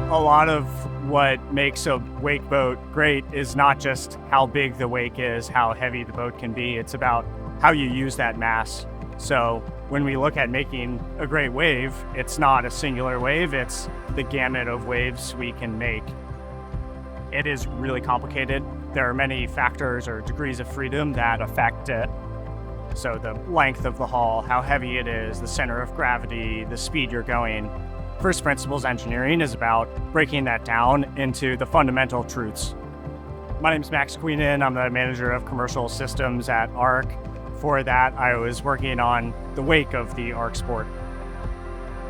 A lot of what makes a wake boat great is not just how big the wake is, how heavy the boat can be. It's about how you use that mass. So when we look at making a great wave, it's not a singular wave, it's the gamut of waves we can make. It is really complicated. There are many factors or degrees of freedom that affect it. So the length of the hull, how heavy it is, the center of gravity, the speed you're going. First principles engineering is about breaking that down into the fundamental truths. My name is Max Queenan. I'm the manager of commercial systems at ARC. For that, I was working on the wake of the ARC Sport.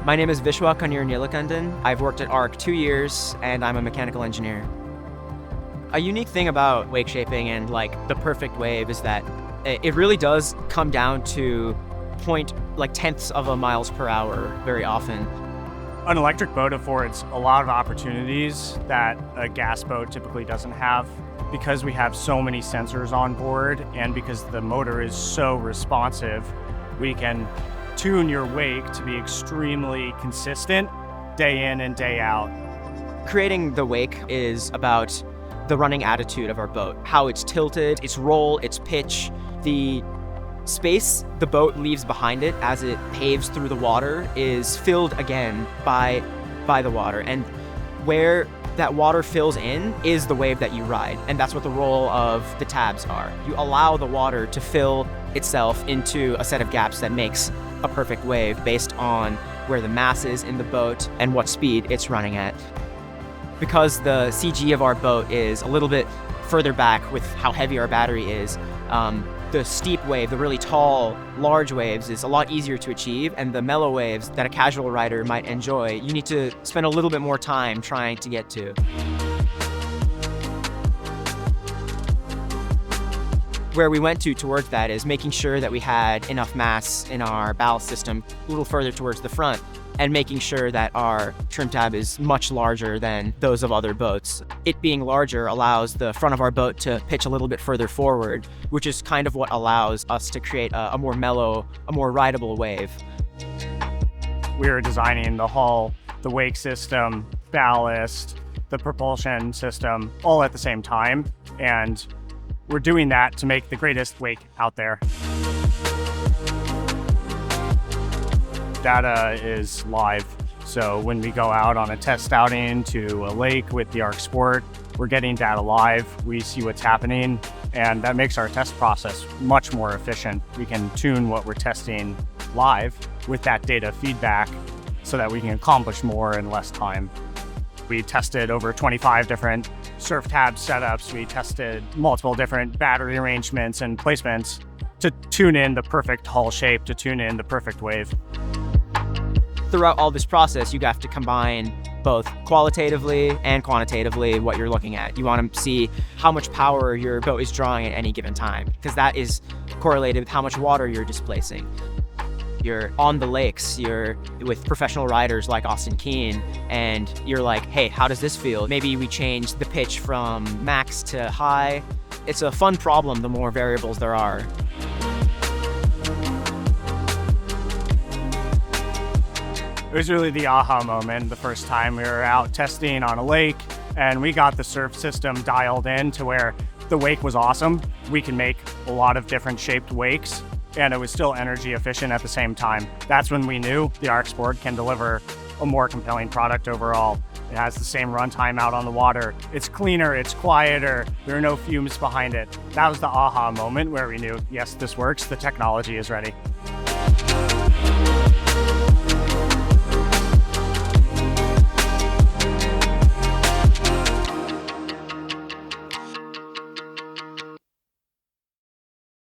My name is Vishwa, Kaniyur, Neelakandan. I've worked at ARC 2 years, and I'm a mechanical engineer. A unique thing about wake shaping and the perfect wave is that it really does come down to tenths of a miles per hour very often. An electric boat affords a lot of opportunities that a gas boat typically doesn't have. Because we have so many sensors on board and because the motor is so responsive, we can tune your wake to be extremely consistent day in and day out. Creating the wake is about the running attitude of our boat, how it's tilted, its roll, its pitch, the space the boat leaves behind it as it paves through the water is filled again by the water. And where that water fills in is the wave that you ride. And that's what the role of the tabs are. You allow the water to fill itself into a set of gaps that makes a perfect wave based on where the mass is in the boat and what speed it's running at. Because the CG of our boat is a little bit further back with how heavy our battery is, the steep wave, the really tall, large waves is a lot easier to achieve, and the mellow waves that a casual rider might enjoy, you need to spend a little bit more time trying to get to. Where we went towards that is making sure that we had enough mass in our ballast system a little further towards the front, and making sure that our trim tab is much larger than those of other boats. It being larger allows the front of our boat to pitch a little bit further forward, which is kind of what allows us to create a more mellow, a more rideable wave. We were designing the hull, the wake system, ballast, the propulsion system, all at the same time, and we're doing that to make the greatest wake out there. Data is live. So when we go out on a test outing to a lake with the ARC Sport, we're getting data live. We see what's happening, and that makes our test process much more efficient. We can tune what we're testing live with that data feedback so that we can accomplish more in less time. We tested over 25 different surf tab setups. We tested multiple different battery arrangements and placements to tune in the perfect hull shape, to tune in the perfect wave. Throughout all this process, you have to combine both qualitatively and quantitatively what you're looking at. You want to see how much power your boat is drawing at any given time, because that is correlated with how much water you're displacing. You're on the lakes, you're with professional riders like Austin Keane, and you're like, hey, how does this feel? Maybe we change the pitch from max to high. It's a fun problem the more variables there are. It was really the aha moment the first time we were out testing on a lake, and we got the surf system dialed in to where the wake was awesome. We can make a lot of different shaped wakes, and it was still energy efficient at the same time. That's when we knew the ARC Sport can deliver a more compelling product overall. It has the same runtime out on the water. It's cleaner, it's quieter, there are no fumes behind it. That was the aha moment where we knew, yes, this works, the technology is ready.